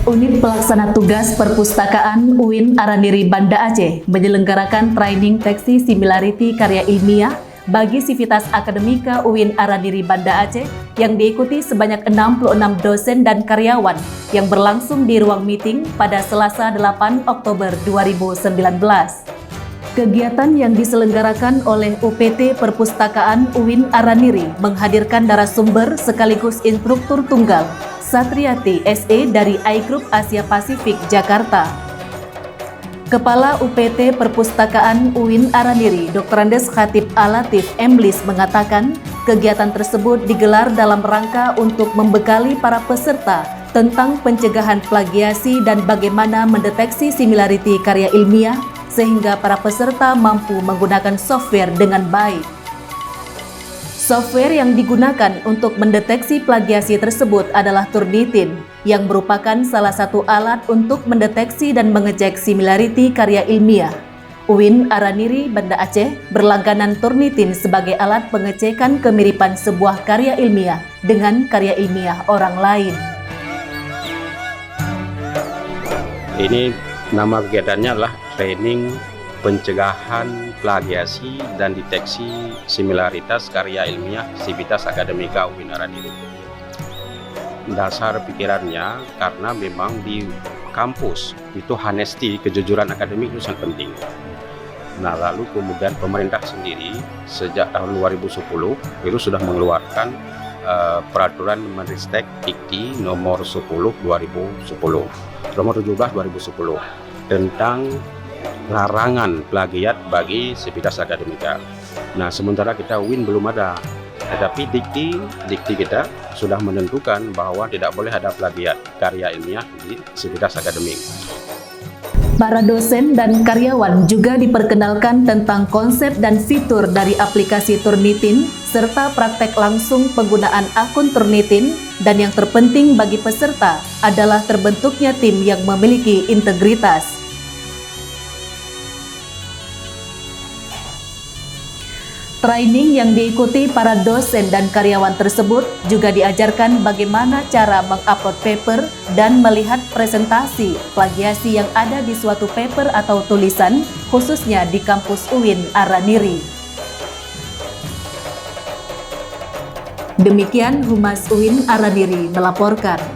Unit Pelaksana Tugas Perpustakaan UIN Araniri Banda Aceh menyelenggarakan training teksi similarity karya ilmiah bagi Sivitas Akademika UIN Araniri Banda Aceh yang diikuti sebanyak 66 dosen dan karyawan yang berlangsung di ruang meeting pada Selasa 8 Oktober 2019. Kegiatan yang diselenggarakan oleh UPT Perpustakaan UIN Araniri menghadirkan narasumber sekaligus instruktur tunggal Satriati SE dari iGroup Asia Pasifik Jakarta. Kepala UPT Perpustakaan UIN Araniri, Dr. Andes Khatib Alatif Emlis mengatakan, kegiatan tersebut digelar dalam rangka untuk membekali para peserta tentang pencegahan plagiasi dan bagaimana mendeteksi similarity karya ilmiah sehingga para peserta mampu menggunakan software dengan baik. Software yang digunakan untuk mendeteksi plagiasi tersebut adalah Turnitin, yang merupakan salah satu alat untuk mendeteksi dan mengecek similarity karya ilmiah. UIN Araniri Banda Aceh berlangganan Turnitin sebagai alat pengecekan kemiripan sebuah karya ilmiah dengan karya ilmiah orang lain. Ini nama kegiatannya adalah training pencegahan plagiasi dan deteksi similaritas karya ilmiah Sivitas Akademika UIN Araniri. Dasar pikirannya karena memang di kampus itu honesty, kejujuran akademik itu sangat penting. Nah, lalu kemudian pemerintah sendiri sejak tahun 2010 itu sudah mengeluarkan peraturan Menristek Dikti nomor 10 2010, nomor 17 2010 tentang larangan plagiat bagi Sivitas Akademika. Nah, sementara kita UIN belum ada, tetapi dikti kita sudah menentukan bahwa tidak boleh ada plagiat karya ilmiah di Sivitas Akademik. Para dosen dan karyawan juga diperkenalkan tentang konsep dan fitur dari aplikasi Turnitin serta praktek langsung penggunaan akun Turnitin, dan yang terpenting bagi peserta adalah terbentuknya tim yang memiliki integritas. Training yang diikuti para dosen dan karyawan tersebut juga diajarkan bagaimana cara mengupload paper dan melihat presentasi plagiasi yang ada di suatu paper atau tulisan, khususnya di kampus UIN Araniri. Demikian Humas UIN Araniri melaporkan.